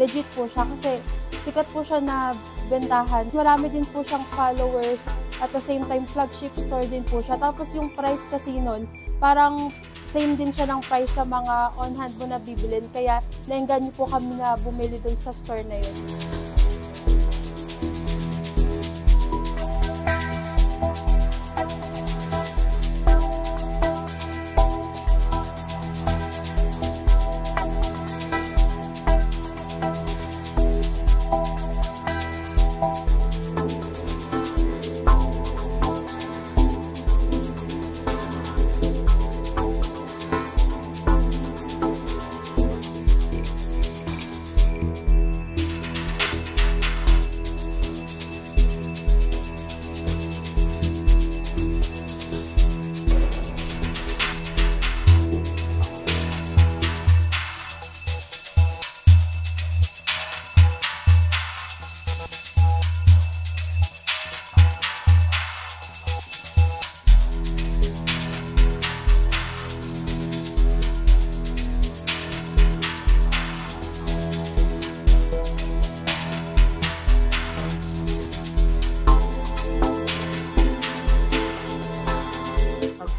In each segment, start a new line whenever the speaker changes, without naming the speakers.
legit po siya kasi sikat po siya na bentahan. Marami din po siyang followers at the same time flagship store din po siya. Tapos yung price kasi nun, parang same din siya ng price sa mga on-hand mo na bibilin. Kaya naengganyo po kami na bumili dun sa store na yun.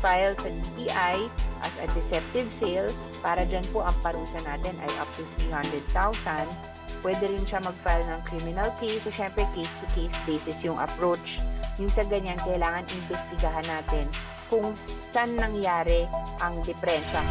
File sa DTI as a deceptive sale. Para dyan po ang parusa natin ay up to 300,000. Pwede rin siya mag-file ng criminal case. So, syempre, case-to-case basis yung approach. Yung sa ganyan, kailangan investigahan natin kung saan nangyari ang diferensya.